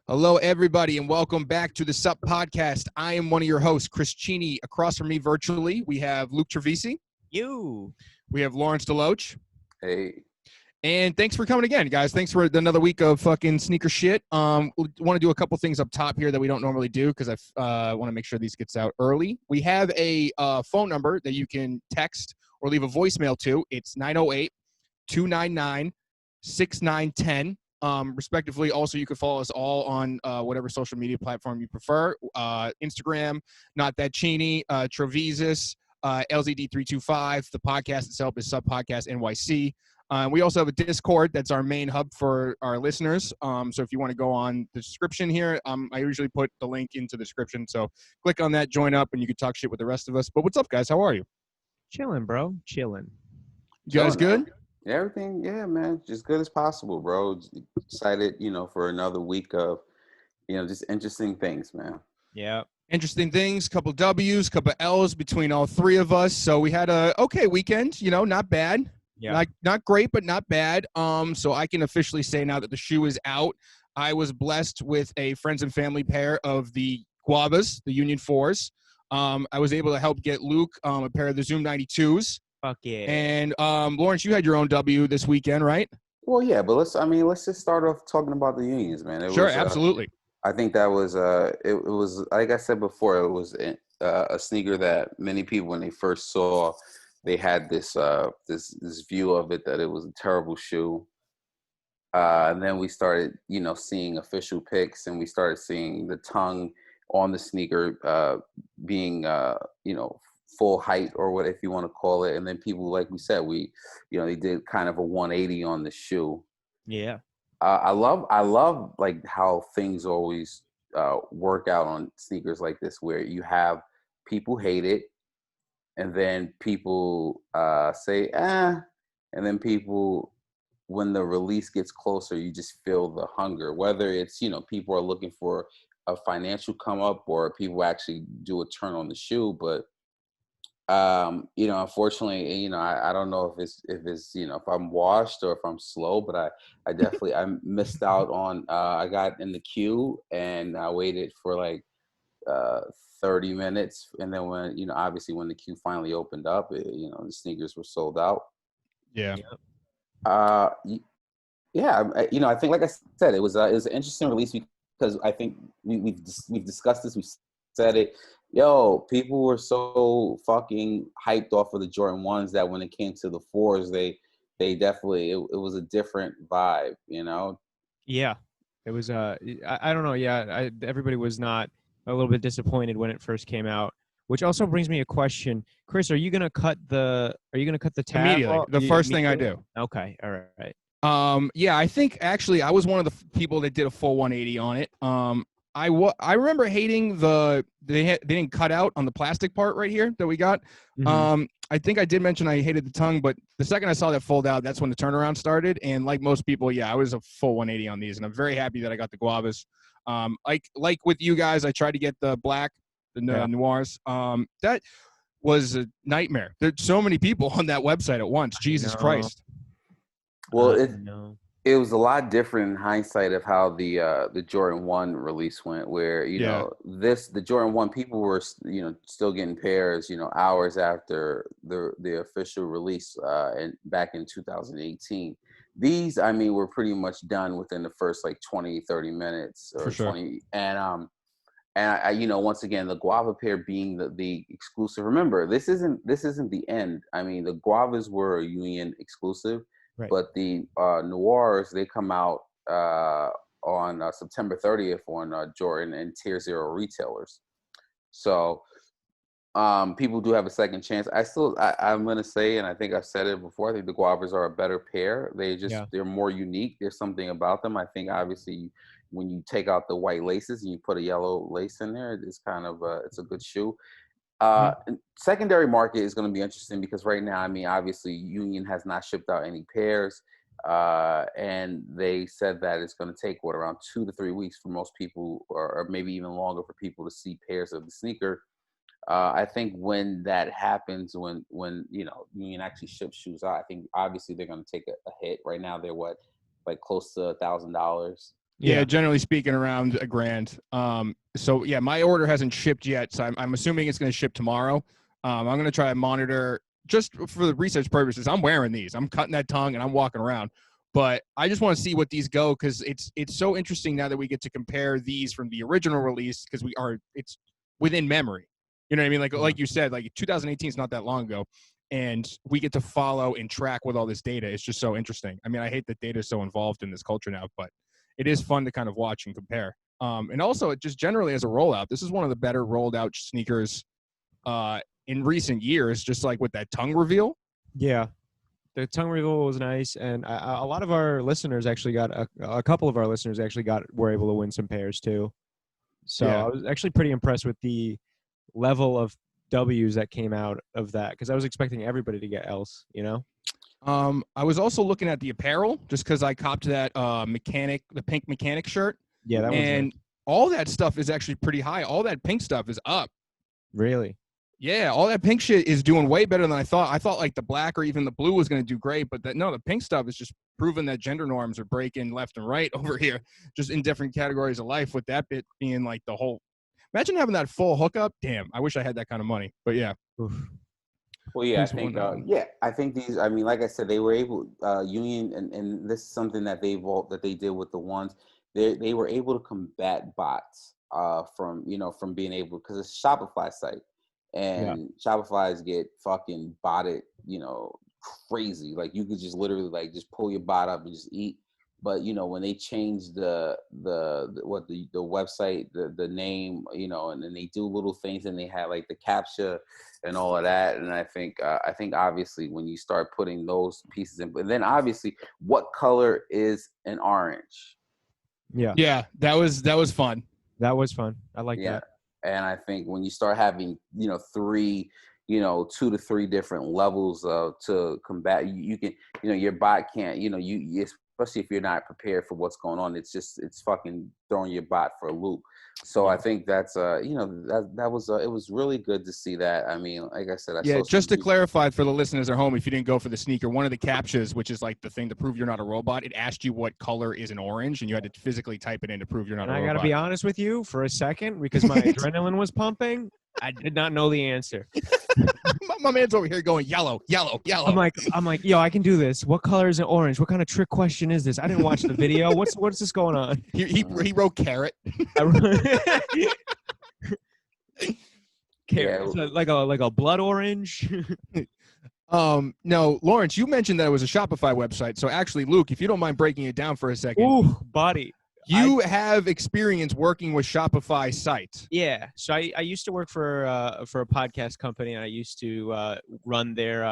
Hello, everybody, and welcome back to the SUP podcast. I am one of your hosts, Chris Cheney. Across from me virtually, we have Luke Trevisi. You. We have Lawrence Deloach. Hey. And thanks for coming again, guys. Thanks for another week of fucking sneaker shit. We want to do a couple things up top here that we don't normally do because I want to make sure these gets out early. We have a phone number that you can text or leave a voicemail to. It's 908-299-6910. Respectively. Also, you can follow us all on whatever social media platform you prefer. Instagram, Not That Cheney, Trevisis, LZD325. The podcast itself is Sub Podcast NYC. We also have a Discord that's our main hub for our listeners. So if you want to go on the description here, I usually put the link into the description. So click on that, join up, and you can talk shit with the rest of us. But what's up, guys? How are you? Chilling, bro. Chilling. You guys good? Everything, yeah, man. Just good as possible, bro. Excited, for another week of, just interesting things, man. Yeah. Interesting things, couple W's, couple L's between all three of us. So we had a okay weekend, not bad. Yeah. Not great, but not bad. So I can officially say now that the shoe is out. I was blessed with a friends and family pair of the Guavas, the Union 4s. I was able to help get Luke a pair of the Zoom 92s. Fuck yeah. And Lawrence, you had your own W this weekend, right? Well, yeah, but let's just start off talking about the Unions, man. Sure, absolutely. I think that was it was, like I said before, it was a sneaker that many people, when they first saw, they had this view of it that it was a terrible shoe. And then we started, seeing official pics, and we started seeing the tongue on the sneaker being, full height, or what, if you want to call it. And then people, like we said, they did kind of a 180 on the shoe. Yeah. I love like how things always work out on sneakers like this, where you have people hate it, and then people say, and then people, when the release gets closer, you just feel the hunger, whether it's, people are looking for a financial come up, or people actually do a turn on the shoe. But unfortunately, I don't know if it's if I'm washed or if I'm slow, but I definitely I missed out on. I got in the queue and I waited for like 30 minutes, and then when obviously when the queue finally opened up, the sneakers were sold out. Yeah. Yeah. I think, like I said, it was an interesting release, because I think we've discussed this. We've said it. Yo, people were so fucking hyped off of the Jordan 1s that when it came to the 4s, they definitely, it was a different vibe, Yeah. It was I don't know. Yeah, everybody was not a little bit disappointed when it first came out. Which also brings me a question, Chris. Are you gonna cut the tab Immediately? The first thing I do. Okay. All right. Yeah, I think actually I was one of the people that did a full 180 on it. I remember hating they didn't cut out on the plastic part right here that we got. Mm-hmm. I think I did mention I hated the tongue, but the second I saw that fold out, that's when the turnaround started. And like most people, yeah, I was a full 180 on these, and I'm very happy that I got the Guavas. Like with you guys, I tried to get the black, the noirs. That was a nightmare. There's so many people on that website at once. Jesus Christ. Well, it was a lot different in hindsight of how the Jordan 1 release went, where the Jordan 1, people were still getting pairs hours after the official release and back in 2018. These, were pretty much done within the first like 20-30 minutes or 20. And I once again, the Guava pair being the exclusive. Remember, this isn't the end. The Guavas were a Union exclusive. Right. But the Noirs, they come out on September 30th on Jordan and Tier 0 retailers. So people do have a second chance. I'm going to say, and I think I've said it before, I think the Guavas are a better pair. They're more unique. There's something about them. I think obviously when you take out the white laces and you put a yellow lace in there, it's kind of it's a good shoe. Secondary market is going to be interesting, because right now, obviously Union has not shipped out any pairs, and they said that it's going to take around 2 to 3 weeks for most people, or maybe even longer for people to see pairs of the sneaker. I think when that happens, when Union actually ships shoes out, I think obviously they're going to take a hit. Right now they're close to $1,000. Yeah, generally speaking, around $1,000. So yeah, my order hasn't shipped yet, so I'm assuming it's going to ship tomorrow. I'm going to try to monitor just for the research purposes. I'm wearing these. I'm cutting that tongue and I'm walking around. But I just want to see what these go, because it's so interesting now that we get to compare these from the original release, because it's within memory. You know what I mean? Like you said, like 2018 is not that long ago, and we get to follow and track with all this data. It's just so interesting. I mean, I hate that data is so involved in this culture now, but it is fun to kind of watch and compare. And also, it just generally as a rollout, this is one of the better rolled out sneakers in recent years, just like with that tongue reveal. Yeah. The tongue reveal was nice, and a lot of our listeners actually got a couple of our listeners actually were able to win some pairs too. So yeah. I was actually pretty impressed with the level of W's that came out of that, because I was expecting everybody to get L's, you know. I was also looking at the apparel just because I copped that the pink mechanic shirt. Yeah, that and nice. All that stuff is actually pretty high. All that pink stuff is up. Really? Yeah, all that pink shit is doing way better than I thought. I thought like the black or even the blue was going to do great, but the pink stuff is just proving that gender norms are breaking left and right over here, just in different categories of life, with that bit being like the whole. Imagine having that full hookup. Damn, I wish I had that kind of money. But yeah. Oof. Well, yeah, I think these. I mean, like I said, they were able Union, and this is something that they did with the ones. They were able to combat bots from being able, because it's a Shopify site. And Shopify's get fucking botted, crazy. Like you could just literally like just pull your bot up and just eat. But when they changed the website, the name, and then they do little things, and they had like the CAPTCHA and all of that. And I think obviously when you start putting those pieces in, but then obviously what color is an orange? Yeah, that was fun. That was fun. I like that. And I think when you start having, 2 to 3 different levels to combat, you can, your bot can't, you especially if you're not prepared for what's going on, it's fucking throwing your bot for a loop. So I think that's, it was really good to see that. I mean, like I said, just to clarify for the listeners at home, if you didn't go for the sneaker, one of the CAPTCHAs, which is like the thing to prove you're not a robot, it asked you what color is an orange, and you had to physically type it in to prove you're not a robot. I got to be honest with you for a second, because my adrenaline was pumping. I did not know the answer. My man's over here going yellow. I'm like, yo, I can do this. What color is an orange? What kind of trick question is this? I didn't watch the video. What's this going on? He wrote carrot. Carrot, like a blood orange. No, Lawrence, you mentioned that it was a Shopify website. So actually, Luke, if you don't mind breaking it down for a second. Ooh, buddy. You have experience working with Shopify sites. Yeah. So I used to work for a podcast company, and I used to run their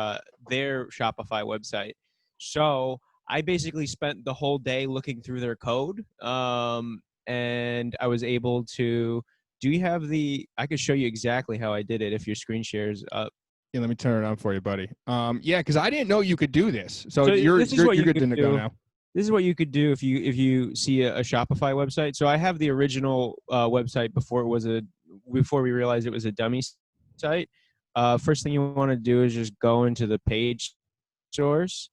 Shopify website. So I basically spent the whole day looking through their code, and I was able to. Do you have I could show you exactly how I did it if your screen shares up. Yeah, let me turn it on for you, buddy. Yeah, because I didn't know you could do this. So you're good to go now. This is what you could do if you see a Shopify website. So I have the original website before we realized it was a dummy site. First thing you want to do is just go into the page source.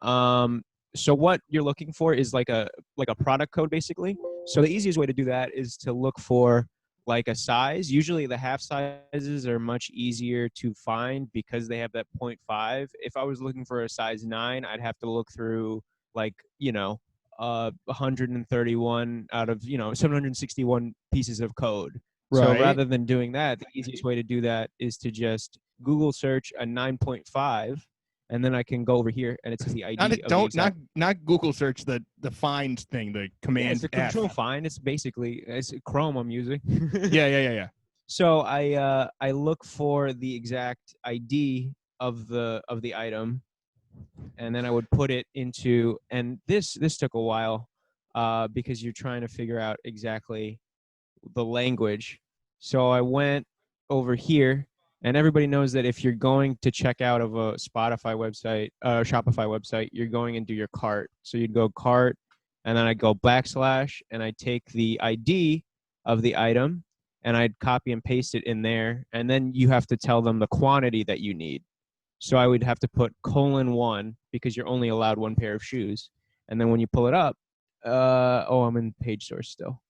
So what you're looking for is like a product code, basically. So the easiest way to do that is to look for like a size. Usually the half sizes are much easier to find because they have that 0.5. If I was looking for a size 9, I'd have to look through 131 out of 761 pieces of code. Right. So rather than doing that, the easiest way to do that is to just Google search a 9.5, and then I can go over here and it says the ID. Not Google search the find thing, the command. It's the control find. It's Chrome I'm using. Yeah. So I look for the exact ID of the item. And then I would put it into, and this took a while because you're trying to figure out exactly the language. So I went over here, and everybody knows that if you're going to check out of a Shopify website, you're going into your cart. So you'd go cart, and then I'd go / and I'd take the ID of the item, and I'd copy and paste it in there. And then you have to tell them the quantity that you need. So I would have to put :1 because you're only allowed 1 pair of shoes. And then when you pull it up, I'm in page source still.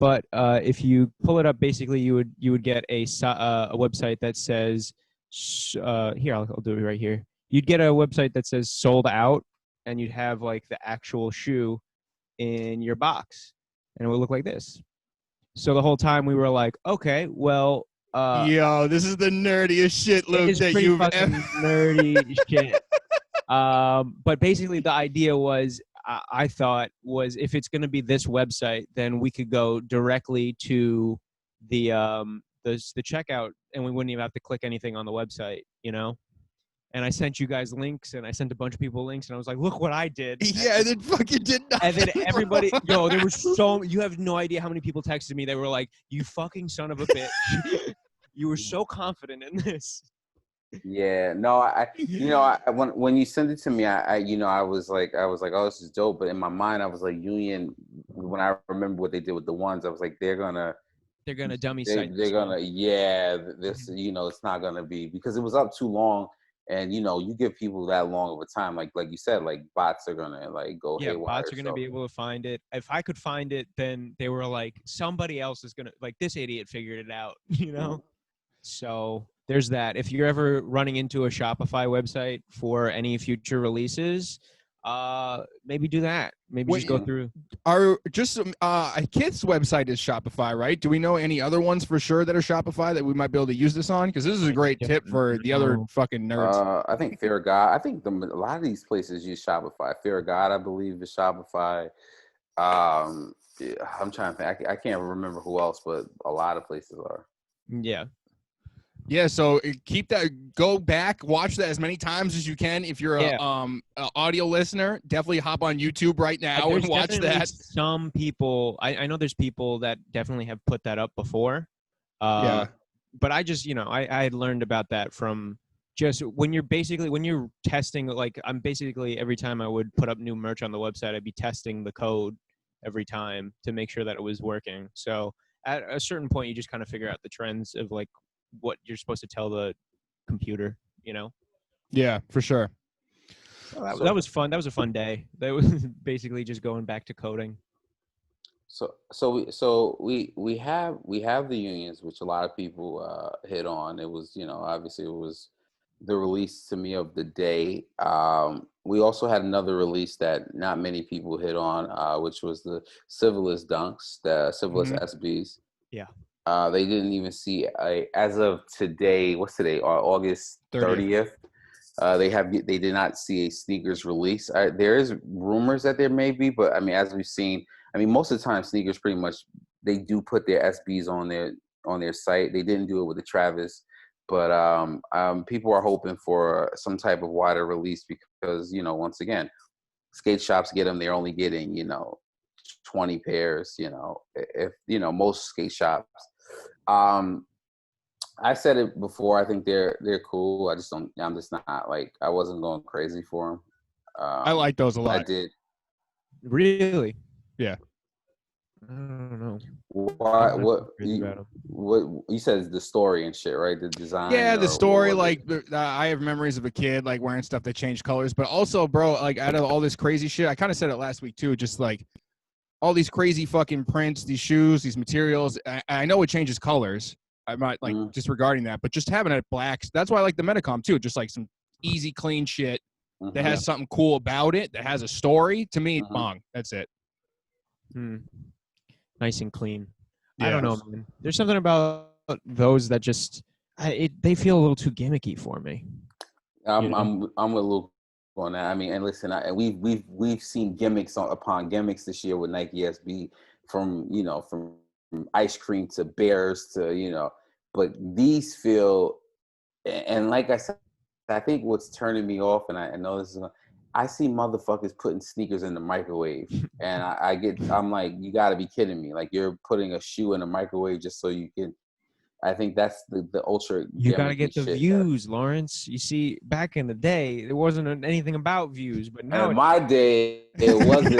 But if you pull it up, basically you would get a website that says here I'll do it right here. You'd get a website that says sold out, and you'd have like the actual shoe in your box, and it would look like this. So the whole time we were like, okay, well, yo, this is the nerdiest shit, Luke, it's that pretty you've fucking ever. nerdy shit. But basically the idea was, I thought was, if it's going to be this website, then we could go directly to the checkout, and we wouldn't even have to click anything on the website, you know. And I sent you guys links, and I sent a bunch of people links, and I was like, look what I did. Yeah, and then fucking did not. And then everybody, yo, there was so, you have no idea how many people texted me. They were like, you fucking son of a bitch. You were so confident in this. Yeah, no, when you sent it to me, I was like, oh, this is dope. But in my mind, I was like, Union. When I remember what they did with the ones, I was like, they're gonna dummy site. They're gonna, this, it's not gonna be, because it was up too long. And you give people that long of a time, like you said, like bots are gonna like go haywire. Bots are gonna be able to find it. If I could find it, then they were like, somebody else is gonna, like, this idiot figured it out, you know. So there's that. If you're ever running into a Shopify website for any future releases, maybe do that. Maybe just go through. Kith's website is Shopify, right? Do we know any other ones for sure that are Shopify that we might be able to use this on? Because this is a great tip for the other fucking nerds. I think Fear of God. I think a lot of these places use Shopify. Fear of God, I believe, is Shopify. I'm trying to think. I can't remember who else, but a lot of places are. Yeah. Yeah, so keep that. Go back, watch that as many times as you can. If you're a audio listener, definitely hop on YouTube right now and watch that. Some people, I know there's people that definitely have put that up before. But I just, I had learned about that from just when you're testing, like I'm basically every time I would put up new merch on the website, I'd be testing the code every time to make sure that it was working. So at a certain point, you just kind of figure out the trends of like what you're supposed to tell the computer, Yeah, for sure. So that was fun. That was a fun day. That was basically just going back to coding. So we have the unions, which a lot of people hit on. It was, obviously it was the release to me of the day. We also had another release that not many people hit on, which was the Civilist Dunks, the Civilist SBs. Yeah. They didn't even see, as of today, what's today, August 30th, they did not see a sneakers release. There is rumors that there may be, but I mean, as we've seen, most of the time sneakers pretty much, they do put their SBs on their site. They didn't do it with the Travis, but people are hoping for some type of wider release because, once again, skate shops get them, they're only getting, 20 pairs, if, most skate shops. I said it before. I think they're cool. I'm just not like, I wasn't going crazy for them. I like those a lot. I did. Really? Yeah. I don't know. What you said is the story and shit, right? The design. Yeah, the story. Like, I have memories of a kid like wearing stuff that changed colors, but also, bro, like out of all this crazy shit, I kind of said it last week too. Just like all these crazy fucking prints, these shoes, these materials. I know it changes colors. I'm not like disregarding that, but just having it black. That's why I like the Metacom too. Just like some easy, clean shit that has something cool about it, that has a story. To me, bong. That's it. Nice and clean. Yeah. I don't know, man. There's something about those that just they feel a little too gimmicky for me. I'm with Luke on that. I mean, and listen, we've seen gimmicks upon gimmicks this year with Nike SB, from ice cream to bears to but these feel, and like I said, I think what's turning me off, and I know this is, I see motherfuckers putting sneakers in the microwave, and I'm like, you got to be kidding me! Like, you're putting a shoe in the microwave just so you can. I think that's the ultra. You got to get the views, Lawrence. You see, back in the day, there wasn't anything about views, but now in my day, it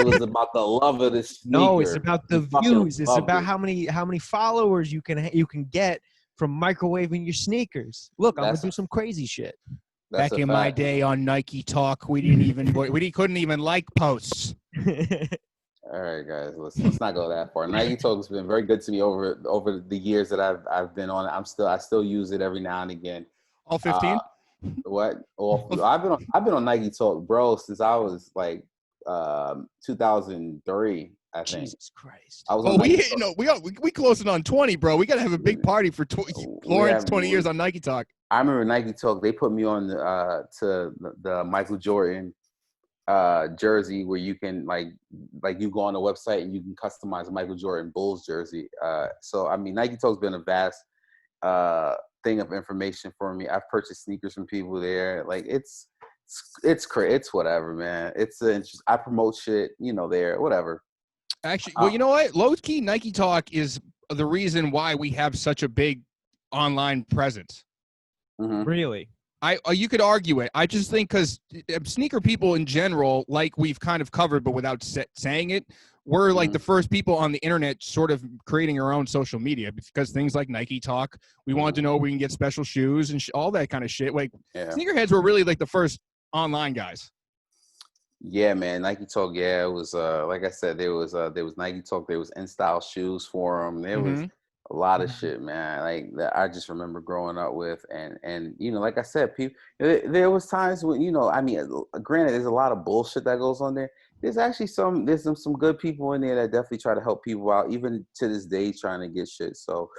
was about the love of the sneaker. No, it's about the views. It's about how many followers you can get from microwaving your sneakers. Look, I'm gonna do some crazy shit. Back in my day on Nike Talk, we couldn't even like posts. All right, guys, let's not go that far. Nike Talk has been very good to me over the years that I've been on it. I still use it every now and again. All 15? What? Well, I've been on Nike Talk, bro, since I was like 2003. I think. Jesus Christ. I was on Nike Talk. We closing on 20, bro. We gotta have a big party for Lawrence 20 years on Nike Talk. I remember Nike Talk. They put me on to the Michael Jordan jersey where you can like you go on the website and you can customize a Michael Jordan Bulls jersey. So I mean, Nike Talk's been a vast thing of information for me. I've purchased sneakers from people there. Like it's whatever, man. I promote shit, there, whatever. Actually, well, you know what? Low key, Nike Talk is the reason why we have such a big online presence. Mm-hmm. Really? You could argue it. I just think because sneaker people in general, like we've kind of covered, but without saying it, we're like the first people on the internet sort of creating our own social media because things like Nike Talk, we wanted to know where we can get special shoes and all that kind of shit. Like sneakerheads were really like the first online guys. Yeah, man. Nike Talk. Yeah, it was like I said, there was Nike Talk. There was InStyle shoes for them. There was a lot of shit, man. Like that I just remember growing up with, and like I said, people. There was times when I mean, granted, there's a lot of bullshit that goes on there. There's actually some good people in there that definitely try to help people out, even to this day, trying to get shit. So,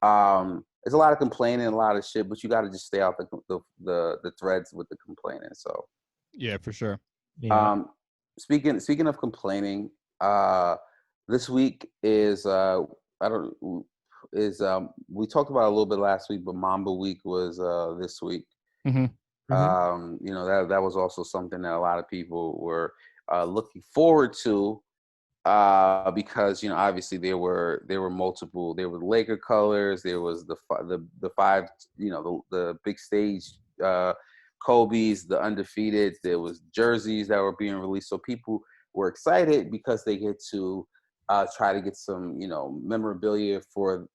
there's a lot of complaining, a lot of shit, but you got to just stay out the threads with the complaining. So, yeah, for sure. Yeah. Speaking of complaining, this week is we talked about it a little bit last week, but Mamba Week was this week. Mm-hmm. That was also something that a lot of people were looking forward to because obviously there were multiple. There were Laker colors. There was the five, the big stage Kobe's, the undefeated. There was jerseys that were being released, so people were excited because they get to try to get some memorabilia for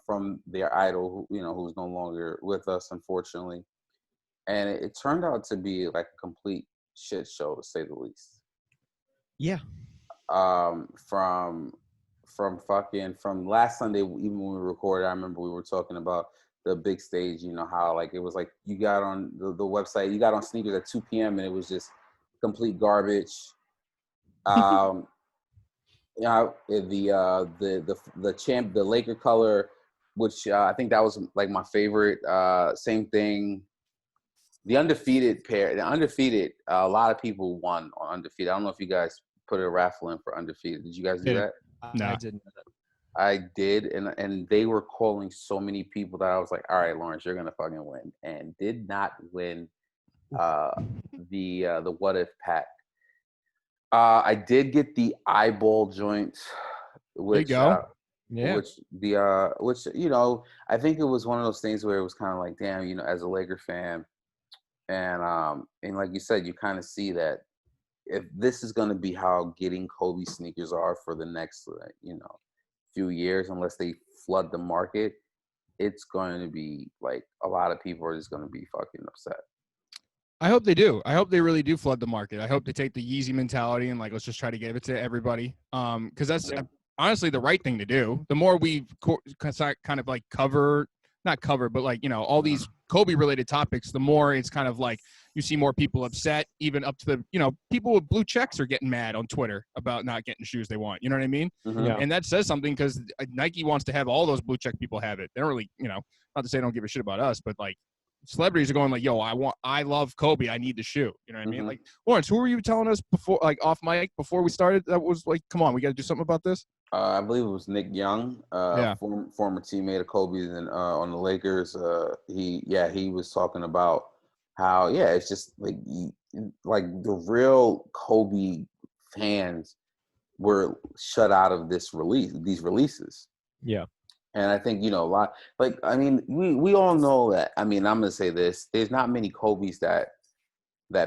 from their idol who's no longer with us, unfortunately. And it turned out to be like a complete shit show, to say the least. Yeah. From last Sunday, even when we recorded, I remember we were talking about the big stage, how like it was like you got on the website, you got on sneakers at 2 p.m. and it was just complete garbage. The Laker color, which I think that was like my favorite. Same thing. The undefeated pair, a lot of people won on undefeated. I don't know if you guys put a raffle in for undefeated. Did you guys do that? No, I didn't. I did, and they were calling so many people that I was like, all right, Lawrence, you're gonna fucking win, and did not win the What If pack. I did get the eyeball joint, which there you go. which I think it was one of those things where it was kind of like, damn, as a Laker fan, and like you said, you kind of see that if this is going to be how getting Kobe sneakers are for the next few years, unless they flood the market, it's going to be like a lot of people are just going to be fucking upset. I hope they do. I hope they really do flood the market. I hope they take the Yeezy mentality and like, let's just try to give it to everybody. Because that's honestly the right thing to do. The more we kind of like not cover, but like, all these Kobe related topics, the more it's kind of like you see more people upset, even up to the, people with blue checks are getting mad on Twitter about not getting shoes they want. You know what I mean? Mm-hmm. Yeah. And that says something because Nike wants to have all those blue check people have it. They don't really, not to say they don't give a shit about us, but like celebrities are going like, yo, I love Kobe. I need the shoe. You know what I mean? Like, Lawrence, who were you telling us before, like off mic before we started? That was like, come on, we got to do something about this. I believe it was Nick Young, former teammate of Kobe's and on the Lakers. He was talking about how it's just like the real Kobe fans were shut out of these releases. Yeah. And I think, a lot, like, I mean, we all know that, I mean, I'm going to say this, there's not many Kobe's that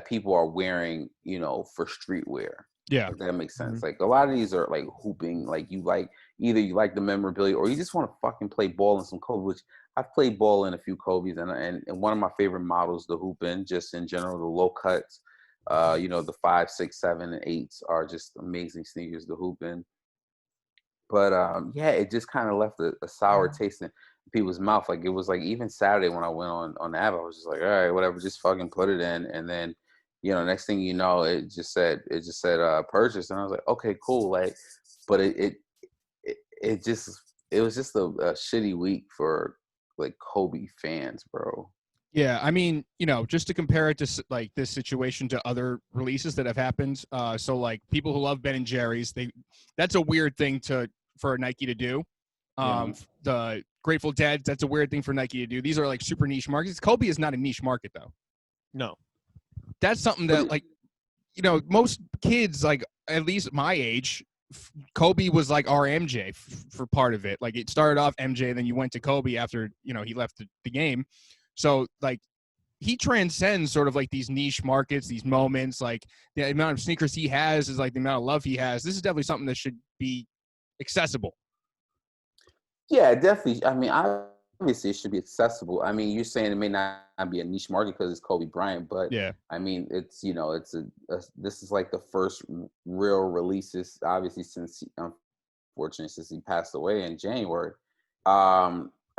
people are wearing, for streetwear. Yeah. If that makes sense. Like a lot of these are like hooping, like either you like the memorabilia or you just want to fucking play ball in some Kobe, which I've played ball in a few Kobe's and one of my favorite models, the hooping, just in general, the low cuts. The 5, 6, 7, and 8s are just amazing sneakers to hoop in. But yeah, it just kind of left a sour taste in people's mouth. Like it was like even Saturday when I went on the app, I was just like, all right, whatever, just fucking put it in. And then, next thing you know, it just said purchase, and I was like, okay, cool. Like, but it was just a shitty week for like Kobe fans, bro. Yeah, I mean, just to compare it to like this situation to other releases that have happened. So like people who love Ben and Jerry's, that's a weird thing for Nike to do. The Grateful Dead, that's a weird thing for Nike to do. These are like super niche markets. Kobe is not a niche market though. No, that's something that like, most kids, like at least my age, Kobe was like our MJ for part of it. Like it started off MJ, then you went to Kobe after, he left the game. So like he transcends sort of like these niche markets, these moments, like the amount of sneakers he has is like the amount of love he has. This is definitely something that should be accessible. Yeah, definitely. I mean, obviously it should be accessible. I mean, you're saying it may not be a niche market because it's Kobe Bryant, but yeah, I mean, it's this is like the first real releases, obviously since unfortunately since he passed away in January.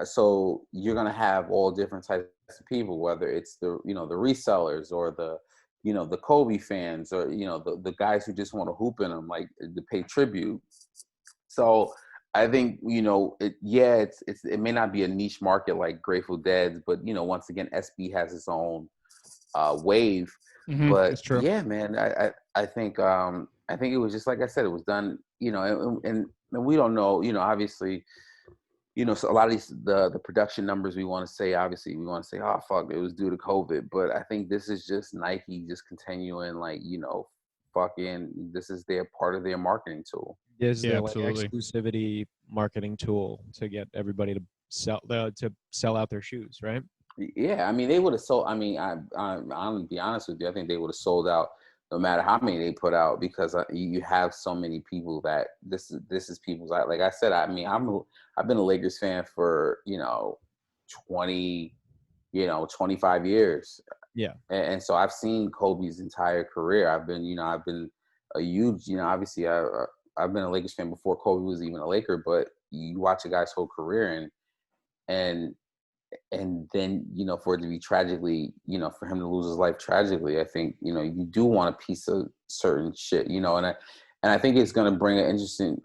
So you're gonna have all different types of people, whether it's the the resellers or the Kobe fans or the guys who just want to hoop in them, like to pay tribute. So I think it may not be a niche market like Grateful Dead, but once again SB has its own wave. But that's true. Yeah, man, I think it was just like I said, it was done, and we don't know, obviously, so a lot of these the production numbers we want to say, obviously we want to say, oh fuck, it was due to COVID, but I think this is just Nike just continuing, like, fucking, this is their part of their marketing tool. Is their like exclusivity marketing tool to get everybody to sell out their shoes, right? Yeah, I mean they would have sold. I mean, I'm gonna be honest with you. I think they would have sold out no matter how many they put out, because you have so many people that this is people's. Like I said, I mean, I've been a Lakers fan for 20, 25 years. Yeah, and so I've seen Kobe's entire career. I've been a huge, obviously I've been a Lakers fan before Kobe was even a Laker, but you watch a guy's whole career and then for it to be tragically, for him to lose his life tragically, I think you do want a piece of certain shit, and I think it's gonna bring an interesting.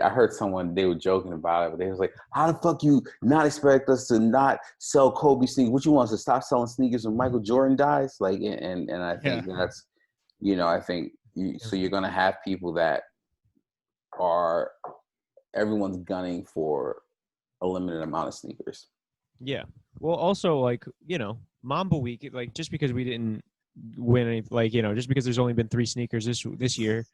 I heard someone, they were joking about it, but they was like, "How the fuck you not expect us to not sell Kobe sneakers? What you want us to stop selling sneakers when Michael Jordan dies?" Like, and I think that's, I think so you're gonna have people that are, everyone's gunning for a limited amount of sneakers. Yeah. Well, also, like, Mamba Week, like, just because we didn't win any, like, just because there's only been 3 sneakers this year,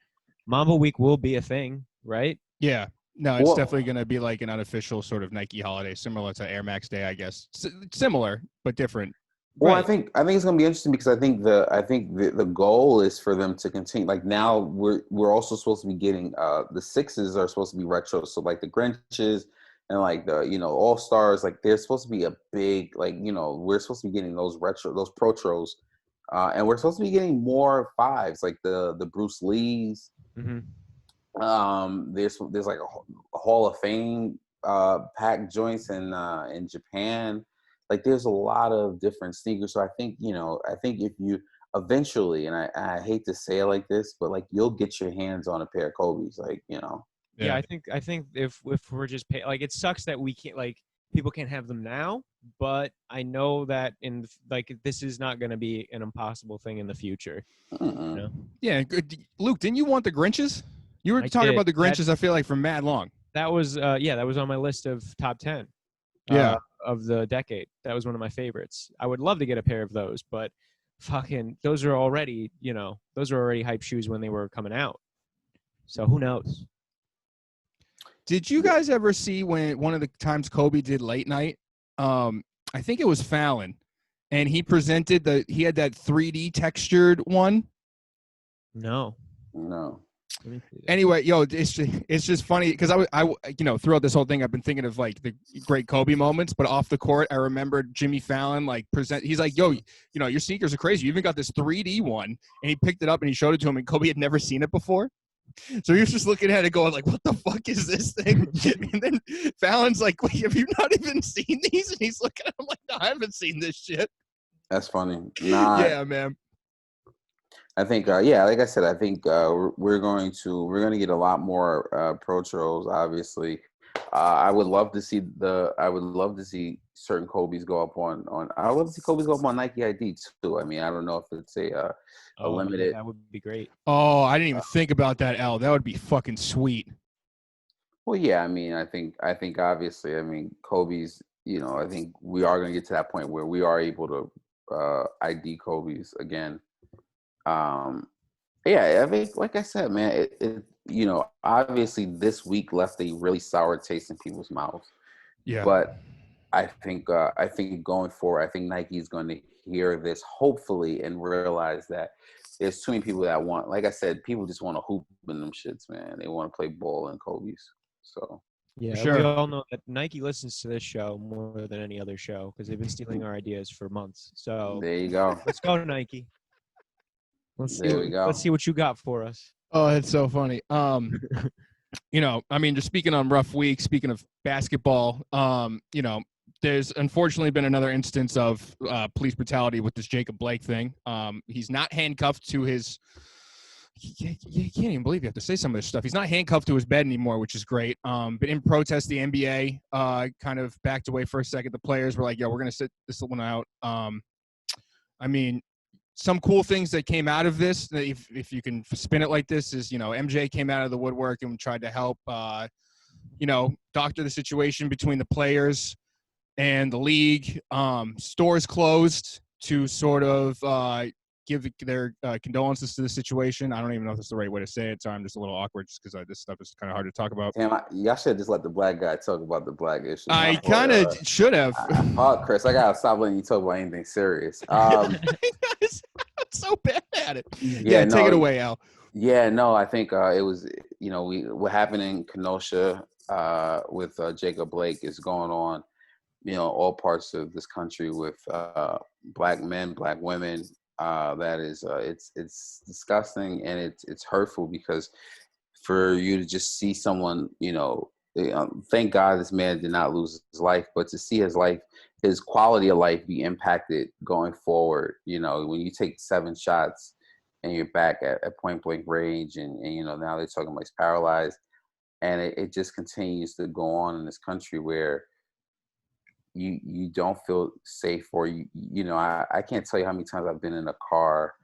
Mamba Week will be a thing, right? Yeah. No, it's definitely going to be like an unofficial sort of Nike holiday, similar to Air Max Day, I guess. Similar, but different. Well, right. I think it's going to be interesting because I think the goal is for them to continue. Like now we're also supposed to be getting the 6s are supposed to be retro. So like the Grinches and like the All Stars, like they're supposed to be a big, like, we're supposed to be getting those retro, those Protros, and we're supposed to be getting more 5s, like the Bruce Lees. Mm-hmm. There's like a Hall of Fame pack joints in Japan. Like there's a lot of different sneakers. So I think if you eventually, and I hate to say it like this, but like you'll get your hands on a pair of Kobe's, like, Yeah, I think if we're just like, it sucks that we can't, like, people can't have them now, but I know that this is not going to be an impossible thing in the future. Yeah, good. Luke, didn't you want the Grinches? You were talking about the Grinches, I feel like, for mad long. That was that was on my list of top 10 of the decade. That was one of my favorites. I would love to get a pair of those, but fucking those are already hype shoes when they were coming out. So who knows? Did you guys ever see when one of the times Kobe did late night? I think it was Fallon, and he presented he had that 3D textured one. No. Anyway, yo, it's just funny because I throughout this whole thing I've been thinking of like the great Kobe moments, but off the court I remember Jimmy Fallon like he's like, yo, your sneakers are crazy. You even got this 3D one, and he picked it up and he showed it to him, and Kobe had never seen it before. So he was just looking at it going like, what the fuck is this thing? And then Fallon's like, wait, have you not even seen these? And he's looking at him like, no, I haven't seen this shit. That's funny. Nah. Yeah, man. I think, like I said, I think we're going to get a lot more pro trolls. Obviously, I would love to see certain Kobe's go up on. I would love to see Kobe's go up on Nike ID too. I mean, I don't know if it's a limited. That would be great. Oh, I didn't even think about that, Al. That would be fucking sweet. Well, yeah. I mean, I think obviously, I mean, Kobe's. I think we are going to get to that point where we are able to ID Kobe's again. I think, like I said, man, obviously this week left a really sour taste in people's mouths. Yeah. But I think going forward, I think Nike is going to hear this hopefully and realize that there's too many people that want, like I said, people just want to hoop in them shits, man. They want to play ball in Kobe's. So. Yeah, sure. We all know that Nike listens to this show more than any other show because they've been stealing our ideas for months. So there you go. Let's go, Nike. Let's see what you got for us. Oh, that's so funny. I mean, just speaking on rough week, speaking of basketball, there's unfortunately been another instance of police brutality with this Jacob Blake thing. He's not handcuffed to his. You can't even believe you have to say some of this stuff. He's not handcuffed to his bed anymore, which is great. But in protest, the NBA kind of backed away for a second. The players were like, "Yo, we're gonna sit this one out." I mean, some cool things that came out of this, if you can spin it like this, is MJ came out of the woodwork and tried to help, doctor the situation between the players and the league. Stores closed to sort of give their condolences to the situation. I don't even know if that's the right way to say it, so I'm just a little awkward just because this stuff is kind of hard to talk about. Damn, y'all should just let the black guy talk about the black issue. I kind of should have. Chris, I gotta stop letting you talk about anything serious. I'm so bad at it. Yeah, take it away, Al. Yeah, no, I think it was, what happened in Kenosha with Jacob Blake is going on, all parts of this country with black men, black women. That is, it's disgusting and it's hurtful because for you to just see someone, thank God this man did not lose his life, but to see his quality of life be impacted going forward, when you take 7 shots and you're back at point blank range and now they're talking about he's paralyzed, and it just continues to go on in this country where you don't feel safe, or I can't tell you how many times I've been in a car.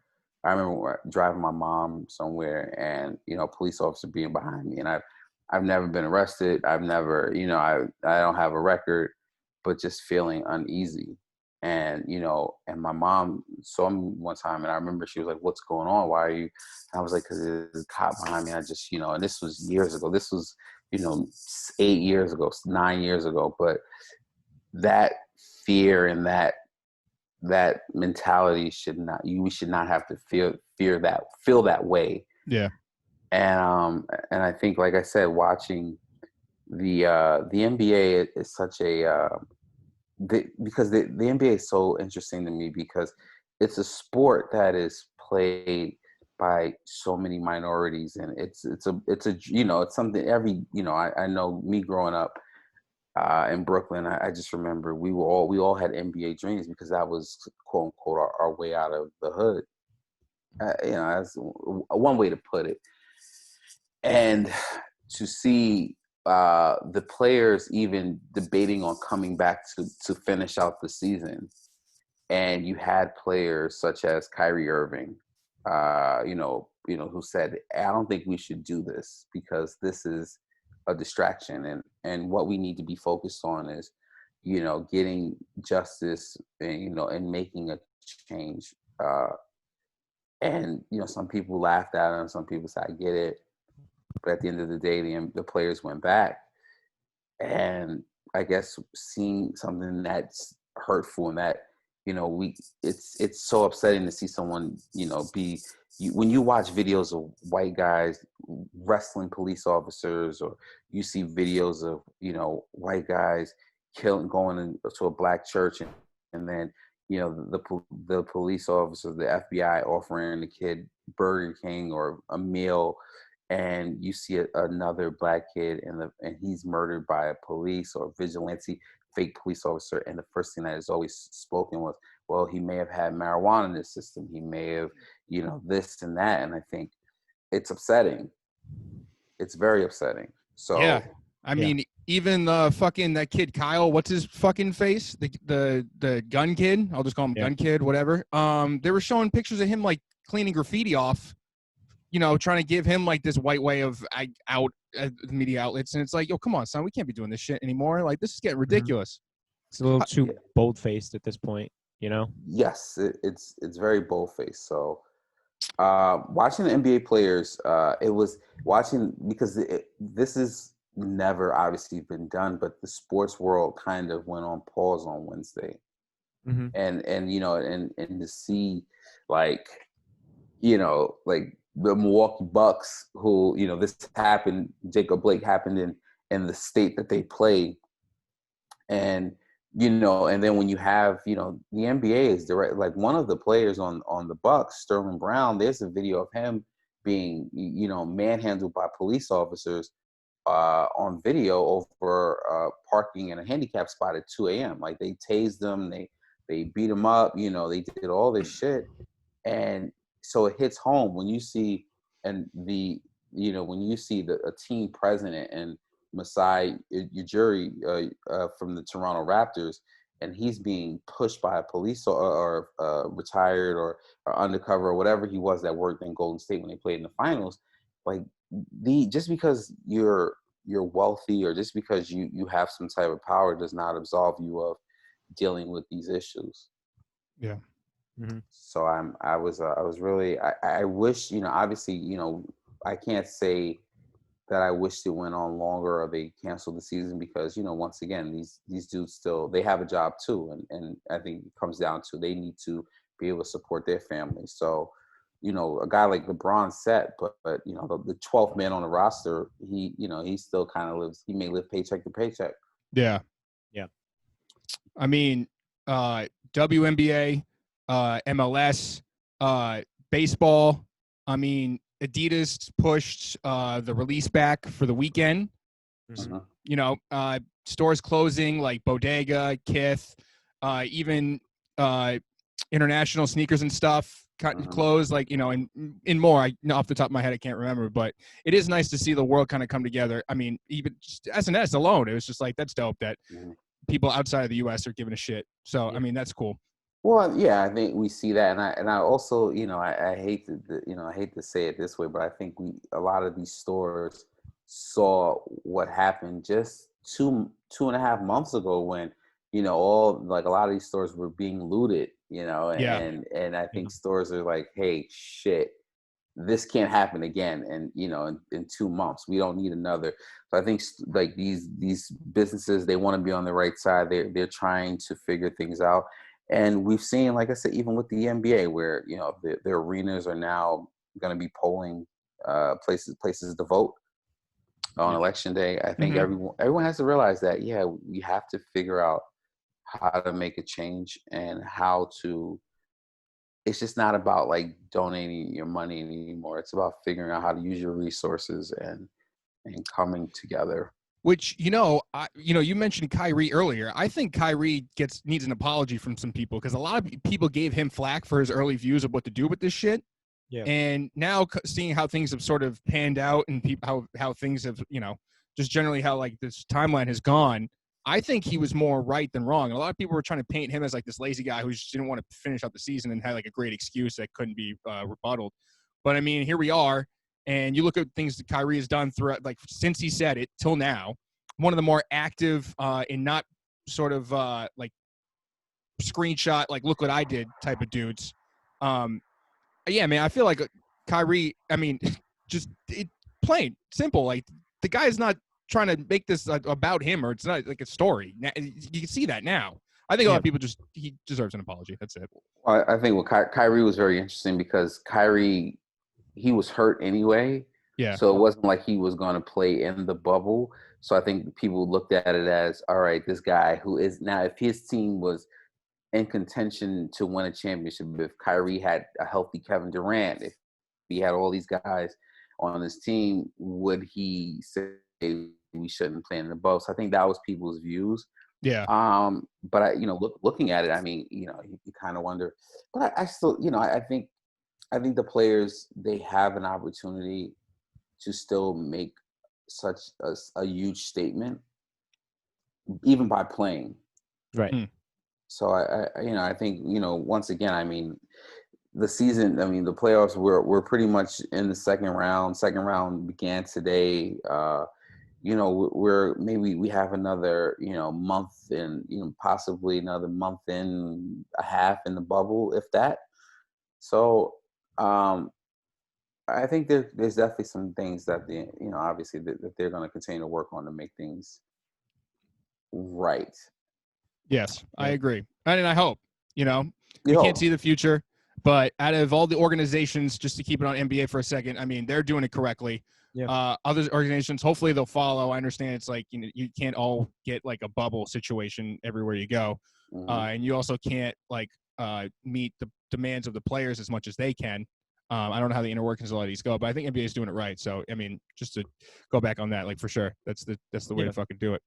I remember driving my mom somewhere and a police officer being behind me, and I've never been arrested. I've never, I don't have a record, but just feeling uneasy. And and my mom saw me one time, and I remember she was like, "What's going on? Why are you?" And I was like, "Because there's a cop behind me." I just, and this was years ago. This was 8 years ago, 9 years ago, but that fear and that mentality we should not have to feel that way. Yeah. And I think, like I said, watching the NBA is such a because the NBA is so interesting to me because it's a sport that is played by so many minorities, and it's something I know me growing up in Brooklyn, I just remember we all had NBA dreams because that was quote unquote our way out of the hood. That's one way to put it. And to see the players even debating on coming back to finish out the season, and you had players such as Kyrie Irving, who said, "I don't think we should do this because this is a distraction, and what we need to be focused on is getting justice and making a change." And some people laughed at him, some people said, "I get it," but at the end of the day, the players went back, and I guess seeing something that's hurtful and that it's so upsetting to see someone, be, when you watch videos of white guys wrestling police officers, or you see videos of, white guys going into a black church, and then, the police officer, the FBI offering the kid Burger King or a meal, and you see another black kid, and he's murdered by a police or vigilante fake police officer, and the first thing that is always spoken was, well, he may have had marijuana in his system, he may have, this and that. And I think it's upsetting. It's very upsetting. So yeah, I mean, even fucking that kid Kyle, what's his fucking face, the gun kid, I'll just call him gun kid, whatever. They were showing pictures of him like cleaning graffiti off, trying to give him like this white way of out at the media outlets. And it's like, yo, come on, son, we can't be doing this shit anymore. Like, this is getting ridiculous. It's a little too bold-faced at this point, Yes, it's very bold-faced. So watching the NBA players, it was watching, because this is never obviously been done, but the sports world kind of went on pause on Wednesday. And and to see like the Milwaukee Bucks, who, this happened, Jacob Blake happened in the state that they play. And, and then when you have, the NBA is direct, like one of the players on the Bucks, Sterling Brown, there's a video of him being, manhandled by police officers on video over parking in a handicap spot at 2 a.m. Like, they tased them, they beat him up, they did all this shit. And so it hits home when you see, when you see a team president and Masai Ujiri from the Toronto Raptors, and he's being pushed by a police or retired or undercover or whatever he was that worked in Golden State when they played in the finals. Like, just because you're wealthy, or just because you have some type of power, does not absolve you of dealing with these issues. Yeah. Mm-hmm. So I was really, I wish, obviously, I can't say that I wish it went on longer or they canceled the season, because, once again, these dudes still, they have a job too. And I think it comes down to, they need to be able to support their families. So, a guy like LeBron set, but the 12th man on the roster, he still kind of lives, he may live paycheck to paycheck. Yeah. Yeah. I mean, WNBA, MLS, baseball. I mean, Adidas pushed the release back for the weekend. Mm-hmm. Stores closing like Bodega, Kith, even international sneakers and stuff closed. Like, and more. Off the top of my head, I can't remember, but it is nice to see the world kind of come together. I mean, even just SNS alone, it was just like, that's dope that people outside of the U.S. are giving a shit. So, I mean, that's cool. Well, yeah, I think we see that, and I also, I hate to say it this way, but I think a lot of these stores saw what happened just two and a half months ago, when, all, like, a lot of these stores were being looted, and I think stores are like, hey, shit, this can't happen again, and in 2 months we don't need another. So I think like these businesses, they want to be on the right side. They're trying to figure things out. And we've seen, like I said, even with the NBA, where the arenas are now going to be polling places to vote on election day. I think everyone has to realize that we have to figure out how to make a change, and how to. It's just not about like donating your money anymore. It's about figuring out how to use your resources and coming together. Which, you mentioned Kyrie earlier. I think Kyrie needs an apology from some people, because a lot of people gave him flack for his early views of what to do with this shit. Yeah. And now seeing how things have sort of panned out, and how things have, just generally how like this timeline has gone, I think he was more right than wrong. And a lot of people were trying to paint him as like this lazy guy who just didn't want to finish out the season and had like a great excuse that couldn't be rebutted. But I mean, here we are. And you look at things that Kyrie has done throughout, like since he said it till now, one of the more active and not sort of like screenshot, like look what I did type of dudes. Yeah, man, I feel like Kyrie, I mean, just plain simple. Like the guy is not trying to make this about him, or it's not like a story. You can see that now. I think a lot of people he deserves an apology. That's it. I think Kyrie was very interesting because Kyrie, he was hurt anyway. Yeah. So it wasn't like he was going to play in the bubble. So I think people looked at it as, all right, this guy who is now, if his team was in contention to win a championship, if Kyrie had a healthy Kevin Durant, if he had all these guys on his team, would he say we shouldn't play in the bubble? So I think that was people's views. Yeah. But I, looking at it, I mean, you kind of wonder. But I still, I think the players, they have an opportunity to still make such a huge statement, even by playing. Right. So I think, once again, I mean, the season, I mean, the playoffs we're pretty much in the second round. Second round began today. We have another, month and, possibly another month and a half in the bubble, if that. So, I think there's definitely some things that obviously that they're going to continue to work on to make things right. Yes, I agree. And I hope, we hope. can't see the future, but out of all the organizations, just to keep it on NBA for a second, I mean, they're doing it correctly. Yeah. Other organizations, hopefully they'll follow. I understand it's like, you can't all get like a bubble situation everywhere you go. Mm-hmm. And you also can't like meet the demands of the players as much as they can. I don't know how the inner workings of a lot of these go, but I think NBA is doing it right. So, I mean, just to go back on that, like for sure, that's the way to fucking do it.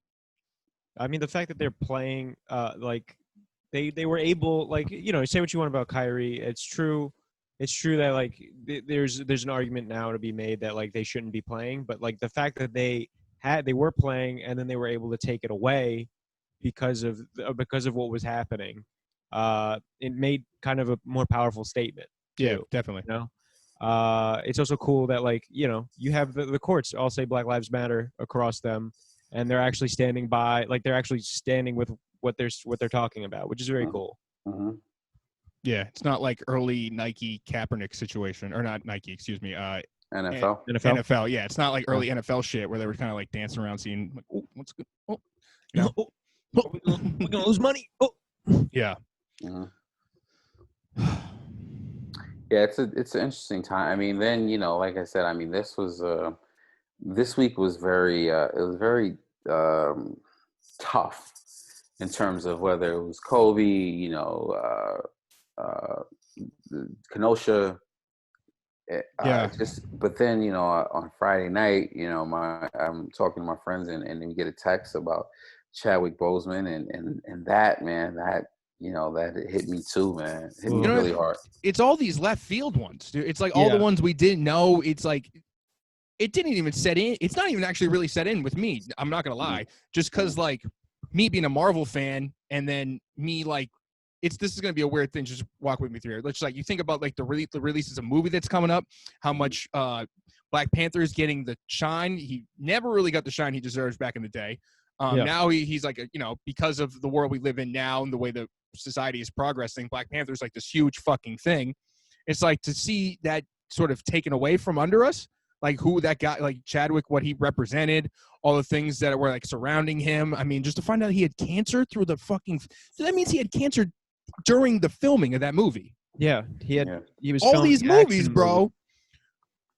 I mean, the fact that they're playing, like they were able, like, say what you want about Kyrie. It's true. It's true that like there's an argument now to be made that like they shouldn't be playing, but like the fact that they were playing and then they were able to take it away because of what was happening, it made kind of a more powerful statement. Yeah, definitely. It's also cool that like you have the courts all say Black Lives Matter across them, and they're actually standing by, like they're actually standing with what they're talking about, which is very cool. Mm-hmm. Yeah, it's not like early Nike Kaepernick situation, or not Nike, excuse me. NFL. Yeah, it's not like early NFL shit where they were kind of like dancing around, seeing like, oh, what's good? Oh, we're gonna lose money. Oh, yeah. Mm-hmm. Yeah, it's an interesting time. I mean, then like I said, I mean, this week was very tough in terms of whether it was Kobe, Kenosha. But then on Friday night, I'm talking to my friends and then we get a text about Chadwick Boseman and that, man, that hit me too, man. It hit me really hard. It's all these left field ones, dude. It's like all the ones we didn't know. It's like it didn't even set in. It's not even actually really set in with me. I'm not gonna lie, just because like me being a Marvel fan and then me like this is gonna be a weird thing. Just walk with me through it. Let's like you think about like the releases of a movie that's coming up. How much Black Panther is getting the shine. He never really got the shine he deserves back in the day. Now he's like because of the world we live in now and the way the society is progressing, Black Panther is like this huge fucking thing. It's like to see that sort of taken away from under us, like who that guy, like Chadwick, what he represented, all the things that were like surrounding him. I mean, just to find out he had cancer through the fucking, so that means he had cancer during the filming of that movie. Yeah, he was all these movies, bro.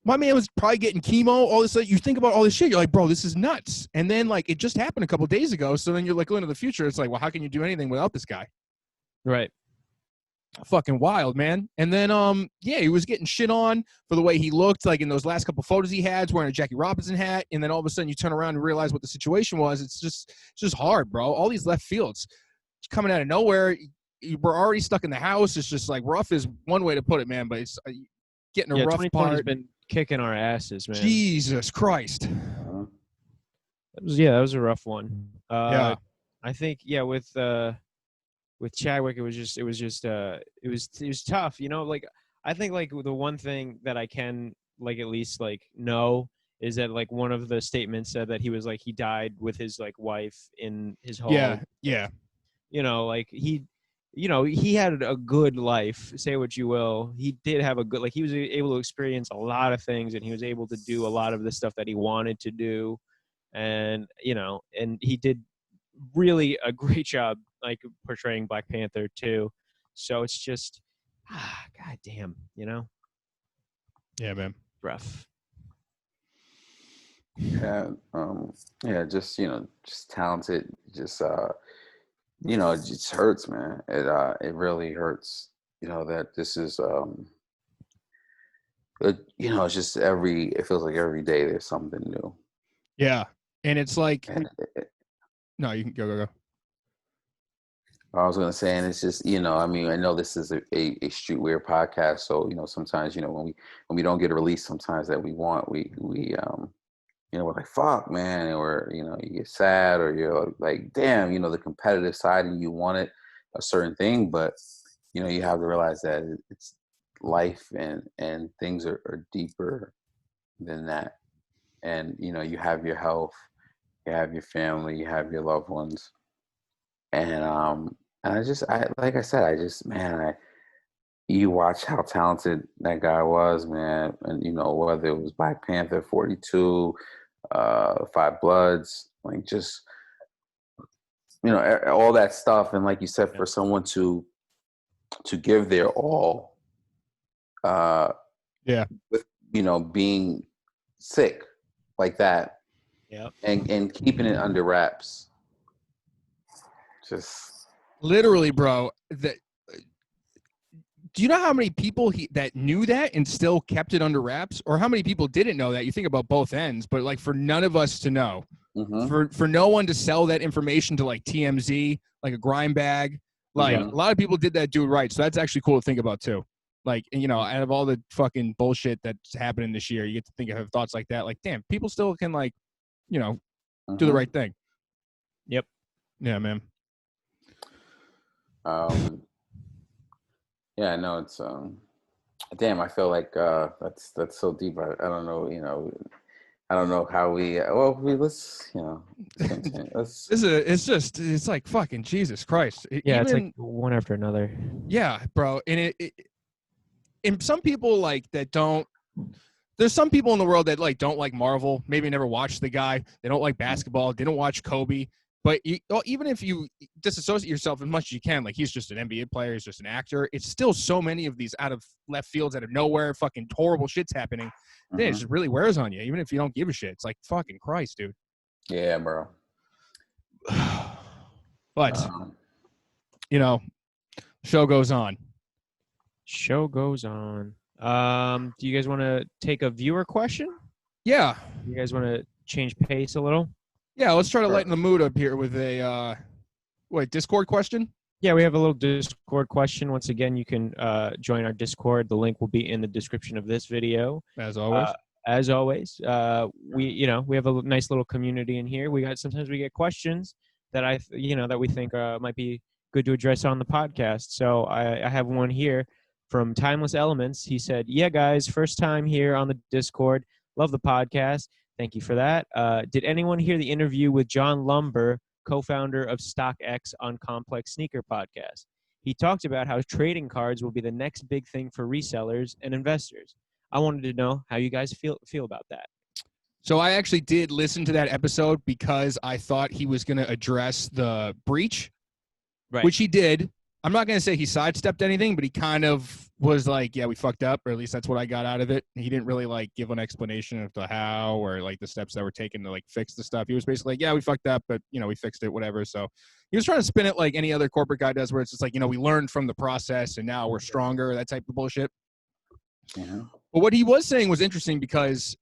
My man was probably getting chemo. All this, you think about all this shit. You're like, bro, this is nuts. And then, like, it just happened a couple of days ago. So then you're like, going to the future. It's like, well, how can you do anything without this guy? Right. Fucking wild, man. And then, he was getting shit on for the way he looked, like in those last couple photos he had, wearing a Jackie Robinson hat. And then all of a sudden, you turn around and realize what the situation was. It's just hard, bro. All these left fields coming out of nowhere. We're already stuck in the house. It's just like rough is one way to put it, man. But it's getting a rough part. Has been kicking our asses, man. Jesus Christ. That was a rough one. I think with Chadwick, it was tough. Like I think like the one thing that I can like at least like know is that like one of the statements said that he was like he died with his like wife in his home. Yeah. Like he had a good life, say what you will. He did have a good, like he was able to experience a lot of things and he was able to do a lot of the stuff that he wanted to do. And, and he did really a great job like portraying Black Panther too. So it's just, god damn, Yeah, man. rough. Yeah, just just talented, just it just hurts, man. It really hurts, that this is it's just it feels like every day there's something new. Yeah, and it's like, And no, you can go. I was gonna say, and it's just, I mean, I know this is a streetwear podcast, so sometimes when we don't get a release, sometimes that we want, we we're like, fuck, man, or you get sad, or you're like, damn, the competitive side, and you wanted a certain thing, but you have to realize that it's life, and things are deeper than that, and you have your health, you have your family, you have your loved ones, and like I said, you watch how talented that guy was, man, and whether it was Black Panther, 42, Five Bloods, like just all that stuff, and like you said, for someone to give their all, with being sick like that, and keeping it under wraps, just literally, bro. Do you know how many people that knew that and still kept it under wraps, or how many people didn't know that? You think about both ends, but like for none of us to know, for no one to sell that information to like TMZ, like a grime bag, like a lot of people did that dude right. So that's actually cool to think about too. Like, out of all the fucking bullshit that's happening this year, you get to think of thoughts like that. Like, damn, people still can like, do the right thing. Yep. Yeah, man. Yeah, no, it's damn, I feel like that's so deep. I don't know, I don't know how let's it's like fucking Jesus Christ. It's like one after another. Yeah, bro. And and some people like that there's some people in the world that like don't like Marvel, maybe never watched the guy, they don't like basketball, didn't watch Kobe. But even if you disassociate yourself as much as you can, like he's just an NBA player, he's just an actor, it's still so many of these out of left fields, out of nowhere, fucking horrible shit's happening. Then it just really wears on you, even if you don't give a shit. It's like, fucking Christ, dude. Yeah, bro. But, show goes on. Show goes on. Do you guys want to take a viewer question? Yeah. You guys want to change pace a little? Yeah, let's try to lighten the mood up here with a Discord question. Yeah, we have a little Discord question. Once again, you can join our Discord. The link will be in the description of this video. As always. We have a nice little community in here. Sometimes we get questions that that we think might be good to address on the podcast. So I have one here from Timeless Elements. He said, "Yeah, guys, first time here on the Discord. Love the podcast. Thank you for that. Did anyone hear the interview with John Lumber, co-founder of StockX on Complex Sneaker Podcast? He talked about how trading cards will be the next big thing for resellers and investors. I wanted to know how you guys feel about that." So I actually did listen to that episode because I thought he was going to address the breach, which he did. I'm not going to say he sidestepped anything, but he kind of was like, yeah, we fucked up, or at least that's what I got out of it. He didn't really like give an explanation of the how or like the steps that were taken to like fix the stuff. He was basically like, yeah, we fucked up, but we fixed it, whatever. So he was trying to spin it like any other corporate guy does, where it's just like, we learned from the process and now we're stronger, that type of bullshit. Yeah. But what he was saying was interesting because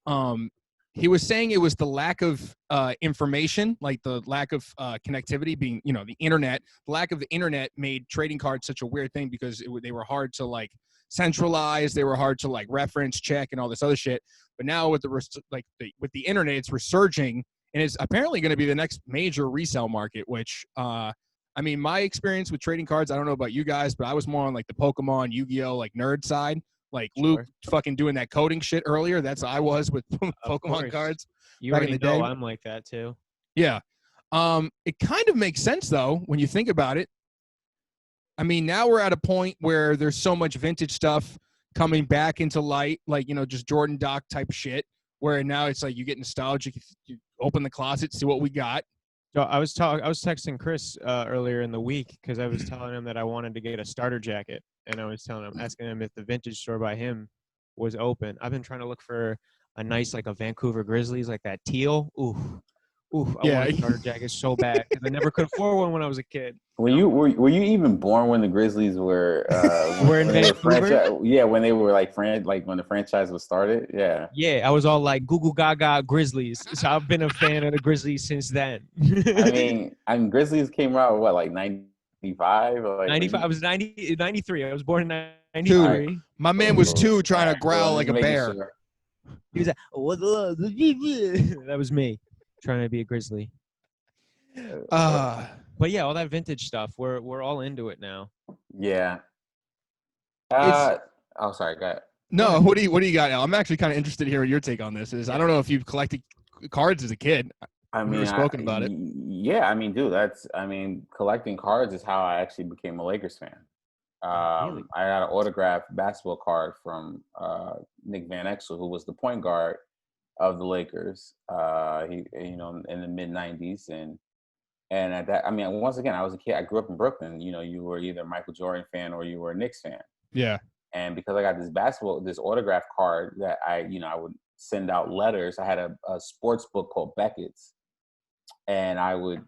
he was saying it was the lack of information, like the lack of connectivity being, the internet. The lack of the internet made trading cards such a weird thing because they were hard to like centralize. They were hard to like reference check and all this other shit. But now with with the internet, it's resurging and it's apparently going to be the next major resale market. Which my experience with trading cards, I don't know about you guys, but I was more on like the Pokemon, Yu-Gi-Oh, like nerd side. Like Luke fucking doing that coding shit earlier. That's I was with Pokemon cards. You already know I'm like that too. Yeah. It kind of makes sense though when you think about it. I mean, now we're at a point where there's so much vintage stuff coming back into light, like just Jordan Doc type shit. Where now it's like you get nostalgic. You open the closet, see what we got. So I was texting Chris earlier in the week because I was telling him that I wanted to get a starter jacket, and I was asking him if the vintage store by him was open. I've been trying to look for a nice like a Vancouver Grizzlies, like that teal. Ooh, I want Yeah. a starter jacket so bad because I never could afford one when I was a kid. Were you even born when the Grizzlies were We're in when they were Vancouver. franchise? Yeah, when they were like when the franchise was started. Yeah. Yeah, I was all like Goo Goo Gaga Grizzlies. So I've been a fan of the Grizzlies since then. I mean, Grizzlies came out what like 95 or like 95. I was 93. I was born in Two. 93. My man was 2 trying to I'm growl like just a making bear. sure. He was like, "What the love?" That was me trying to be a Grizzly. But yeah, all that vintage stuff. We're all into it now. Yeah. Oh, sorry. Go ahead. No, what do you got, Al? I'm actually kind of interested to hear what your take on this is. I don't know if you've collected cards as a kid. I mean, We've spoken about it. Yeah, I mean, dude, collecting cards is how I actually became a Lakers fan. Really? I got an autographed basketball card from Nick Van Exel, who was the point guard of the Lakers. He, in the mid '90s, and at that, I mean, once again, I was a kid. I grew up in Brooklyn. You know, you were either a Michael Jordan fan or you were a Knicks fan. Yeah. And because I got this autograph card that I would send out letters. I had a sports book called Beckett's, and I would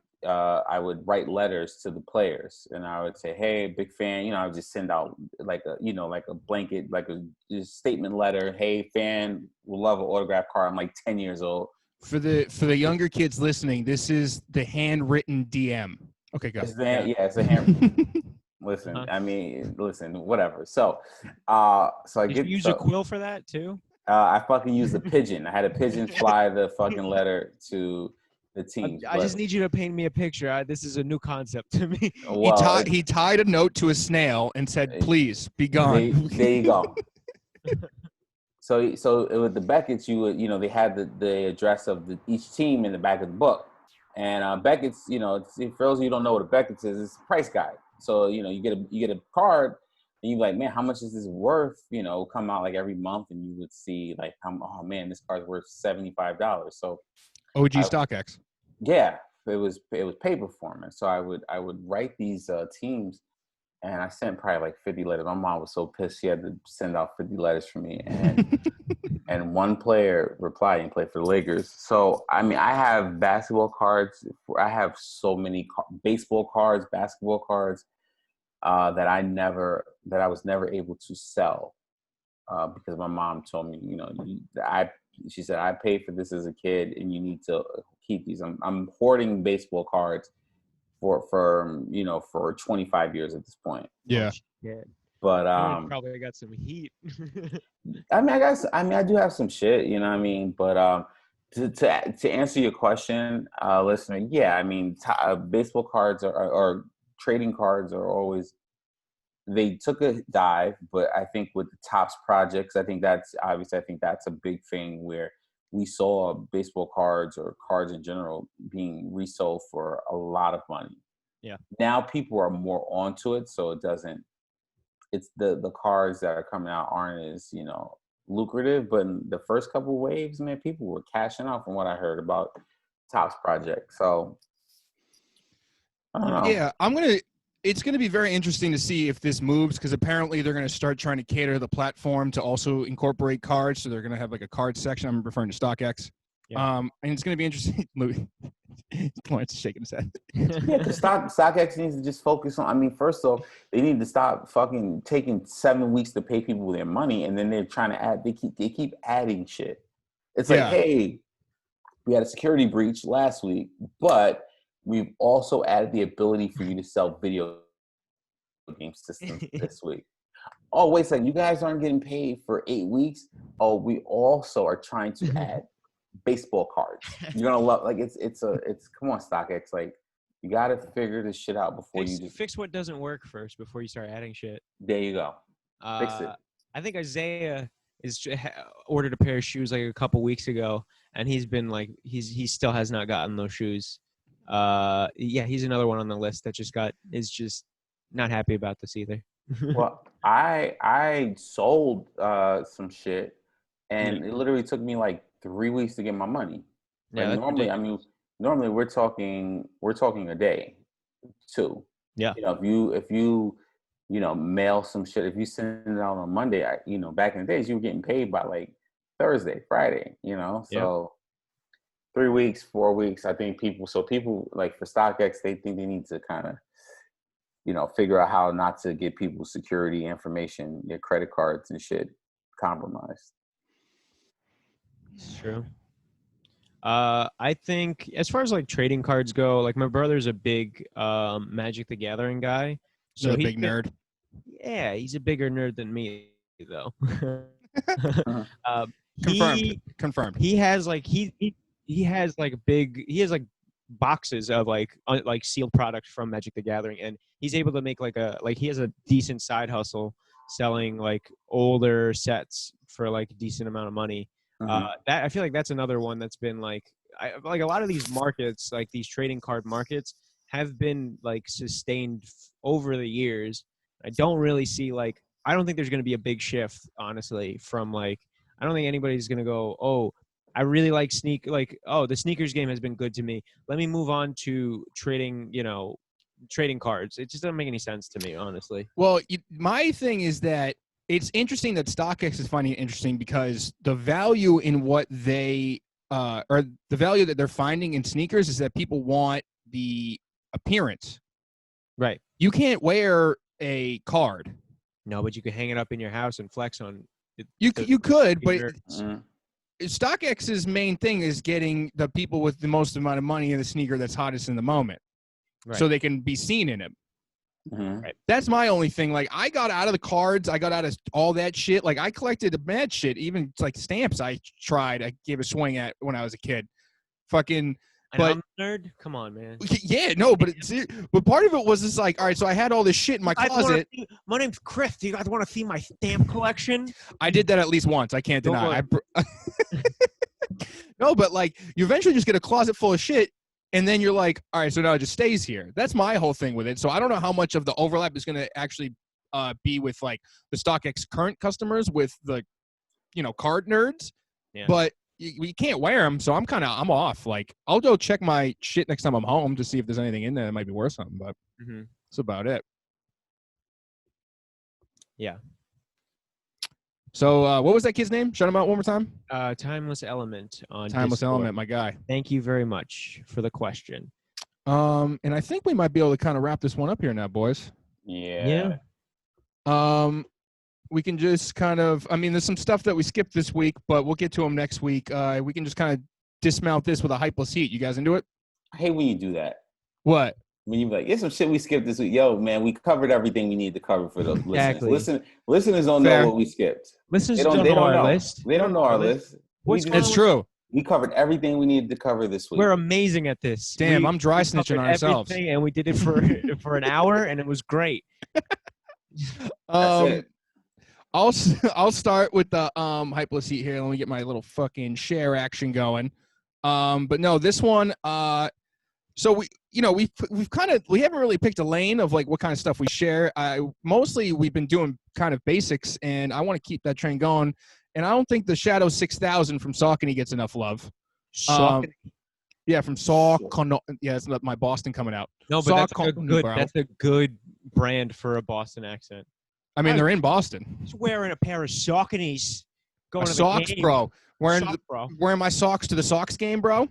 write letters to the players, and I would say, "Hey, big fan." I would just send out like a blanket, like a statement letter. "Hey, fan, will love an autograph card." I'm like 10 years old. For the younger kids listening, this is the handwritten DM. Okay, go. It's a hand. Listen, I mean, whatever. So, I Did you use a quill for that too? I fucking used a pigeon. I had a pigeon fly the fucking letter to the team. I just need you to paint me a picture. This is a new concept to me. Well, he tied a note to a snail and said, "Please be gone." There you go. So with the Beckett's, you would, they had the address of each team in the back of the book, and Beckett's, for those of you who don't know what a Beckett's is, it's a price guide. So you get a card, and you're like, man, how much is this worth? Come out like every month, and you would see like, oh man, this card's worth $75. So OG StockX. Yeah, it was paper form, and so I would write these teams, and I sent probably like 50 letters. My mom was so pissed she had to send out 50 letters for me, and one player replied and played for the Lakers. So I mean, I have basketball cards. I have so many baseball cards, basketball cards that I was never able to sell because my mom told me, she said, I paid for this as a kid, and you need to keep these. I'm hoarding baseball cards for 25 years at this point. Yeah. But probably got some heat. I do have some shit, you know what I mean? But to answer your question, listener, yeah, I mean, baseball cards or trading cards are always, they took a dive, but I think with the Topps projects, I think that's a big thing where we saw baseball cards or cards in general being resold for a lot of money. Yeah. Now people are more onto it, so it's the cards that are coming out aren't as, lucrative, but in the first couple waves, man, people were cashing out from what I heard about Topps project. So I don't know. Yeah, it's going to be very interesting to see if this moves, because apparently they're going to start trying to cater the platform to also incorporate cards. So they're going to have like a card section. I'm referring to StockX. Yeah. And it's going to be interesting. Lawrence is shaking his head. Yeah, because StockX needs to just focus on, I mean, first off, they need to stop fucking taking 7 weeks to pay people their money, and then they're trying to add, they keep adding shit. It's like, hey, we had a security breach last week, but we've also added the ability for you to sell video game systems this week. Oh, wait a second, you guys aren't getting paid for 8 weeks. Oh, we also are trying to add baseball cards. You're gonna love, like, it's come on, StockX, like, you gotta figure this shit out before you just fix what doesn't work first before you start adding shit. There you go. Fix it. I think Isaiah ordered a pair of shoes like a couple weeks ago, and he's been like, he still has not gotten those shoes. He's another one on the list that is just not happy about this either. Well, I sold some shit, and it literally took me like 3 weeks to get my money. Yeah, Like, normally we're talking a day, too. Yeah. If you mail some shit, if you send it out on Monday, back in the days you were getting paid by like Thursday, Friday, so 3 weeks, 4 weeks. I think people like for StockX, they think they need to kind of, figure out how not to get people's security information, their credit cards and shit compromised. It's true. I think as far as like trading cards go, like my brother's a big Magic the Gathering guy. So a big nerd. Yeah, he's a bigger nerd than me though. Confirmed. He has like he has like boxes of like sealed products from Magic the Gathering, and he's able to make he has a decent side hustle selling like older sets for like a decent amount of money. That I feel like that's another one that's been like a lot of these markets, like these trading card markets, have been like sustained over the years. I don't really see I don't think there's going to be a big shift, honestly, from I don't think anybody's going to go, oh, I really like the sneakers game has been good to me. Let me move on to trading cards. It just doesn't make any sense to me, honestly. Well, my thing is that it's interesting that StockX is finding it interesting because the value in what they or the value that they're finding in sneakers is that people want the appearance. Right. You can't wear a card. No, but you can hang it up in your house and flex on it. You could, but StockX's main thing is getting the people with the most amount of money in the sneaker that's hottest in the moment, so they can be seen in it. Right. That's my only thing. Like, I got out of the cards. I got out of all that shit. Like, I collected mad shit. Even like stamps I gave a swing at when I was a kid. Fucking. But I'm a nerd? Come on, man. Yeah, no, but part of it was just like, all right, so I had all this shit in my closet. My name's Chris. Do you guys want to see my stamp collection? I did that at least once. I can't deny. No, but like, you eventually just get a closet full of shit. And then you're like, all right, so now it just stays here. That's my whole thing with it. So I don't know how much of the overlap is going to actually be with like the StockX current customers with the, card nerds. Yeah. But you can't wear them, so I'm off. Like, I'll go check my shit next time I'm home to see if there's anything in there that might be worth something. But that's about it. Yeah. So what was that kid's name? Shout him out one more time. Timeless Element on Timeless Discord. Element, my guy. Thank you very much for the question. And I think we might be able to kind of wrap this one up here now, boys. Yeah. We can just kind of, there's some stuff that we skipped this week, but we'll get to them next week. We can just kind of dismount this with a hypeless heat. You guys into it? I hate when you do that. What? When you're like, it's some shit we skipped this week. Yo, man, we covered everything we need to cover for the listeners. Listeners don't know what we skipped. Listeners don't know our list. They don't know our list. It's true. We covered everything we needed to cover this week. We're amazing at this. Damn, I'm dry snitching on ourselves. And we did it for an hour, and it was great. That's it. I'll start with the hypeless heat here. Let me get my little fucking share action going. But no, this one. So we haven't really picked a lane of like what kind of stuff we share. Mostly we've been doing kind of basics, and I want to keep that train going. And I don't think the Shadow 6000 from Saucony gets enough love. Yeah, from Saucony. Yeah, it's my Boston coming out. No, but that's a good brand for a Boston accent. They're in Boston. He's wearing a pair of Sauconys. Going to socks, the game. Bro. Wearing my socks to the Sox game, bro.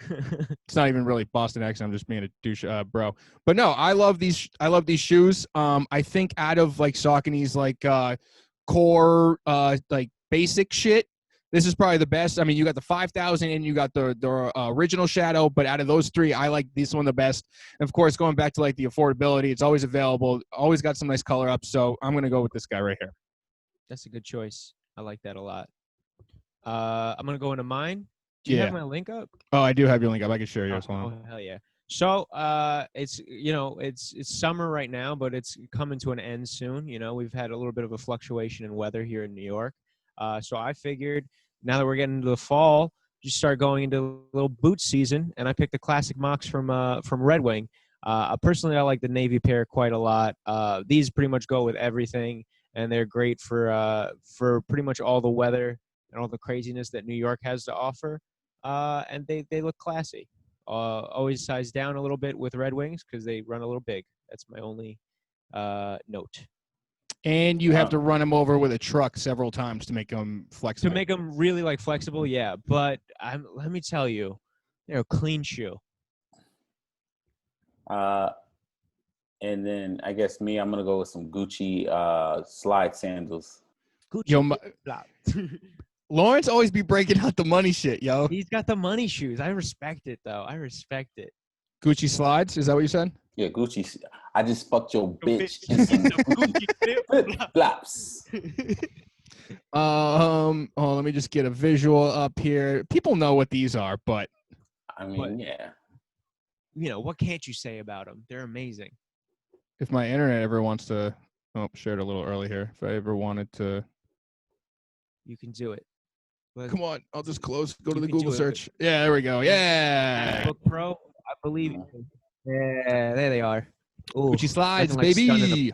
It's not even really Boston accent. I'm just being a douche, bro. But no, I love these shoes. I think out of like Saucony's like core like basic shit, this is probably the best. You got the 5000 and you got the original Shadow, but out of those three, I like this one the best. And of course, going back to like the affordability, it's always available, always got some nice color up. So I'm gonna go with this guy right here. That's a good choice. I like that a lot. I'm gonna go into mine. Do you have my link up? Oh, I do have your link up. I can share yours. Oh, hell yeah. So it's summer right now, but it's coming to an end soon. We've had a little bit of a fluctuation in weather here in New York. So I figured now that we're getting into the fall, just start going into a little boot season, and I picked the classic mocks from Red Wing. Personally, I like the navy pair quite a lot. These pretty much go with everything, and they're great for pretty much all the weather and all the craziness that New York has to offer. And they look classy. Always size down a little bit with Red Wings because they run a little big. That's my only note. And you have to run them over with a truck several times to make them flexible. To make them really like flexible, yeah. But let me tell you, they're a clean shoe. And then I guess I'm gonna go with some Gucci slide sandals. Gucci. Yo, Lawrence always be breaking out the money shit, yo. He's got the money shoes. I respect it, though. I respect it. Gucci slides? Is that what you said? Yeah, Gucci. I just fucked your bitch in some Gucci flip-flops. Let me just get a visual up here. People know what these are, but I mean, yeah. You know, what can't you say about them? They're amazing. If my internet ever wants to, shared a little early here. If I ever wanted to, you can do it. Come on, I'll just go to the Google search. Yeah, there we go. Yeah. MacBook Pro, I believe. Yeah, there they are. Ooh, Gucci slides, like baby.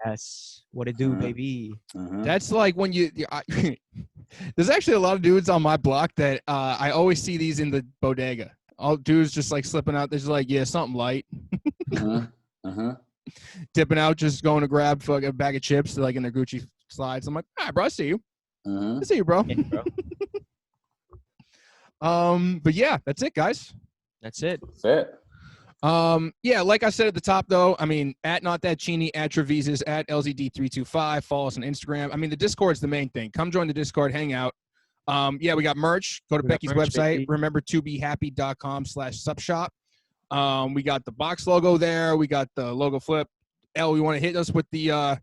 Yes. What it do, baby? That's like when there's actually a lot of dudes on my block that I always see these in the bodega. All dudes just like slipping out. They're just like, yeah, something light. Dipping out, just going to grab a bag of chips, like in their Gucci slides. I'm like, all right, bro, I see you. I see you, bro. Yeah, bro. But yeah, that's it, guys. That's it. That's it. Yeah, like I said at the top, though, I mean, at Not That Cheney, at Trevises, at LZD325, follow us on Instagram. I mean, the Discord's the main thing. Come join the Discord, hang out. Yeah, we got merch. Go to Becky's website. Baby. Remember, tobehappy.com/subshop. We got the box logo there. We got the logo flip. El, you want to hit us with the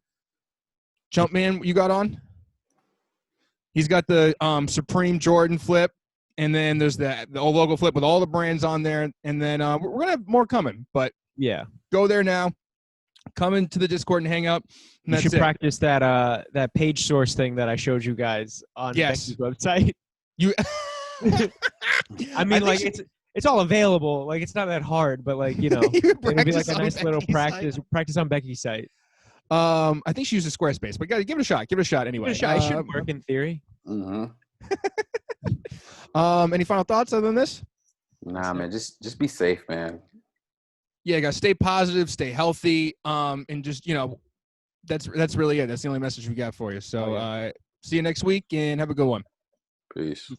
Jumpman you got on? He's got the Supreme Jordan flip. And then there's the old logo flip with all the brands on there. And then we're going to have more coming. But yeah, go there now. Come into the Discord and hang out. And you should practice that page source thing that I showed you guys on Becky's website. I mean, like it's all available. Like it's not that hard, but like, you know, it'd be like a nice little practice on Becky's site. I think she uses Squarespace, but give it a shot. Give it a shot anyway. Give it a shot. It should work in theory. Any final thoughts other than this? Nah, man, just be safe, man. Yeah, guys, stay positive, stay healthy, and just, you know, that's really it. That's the only message we got for you. So see you next week and have a good one. Peace.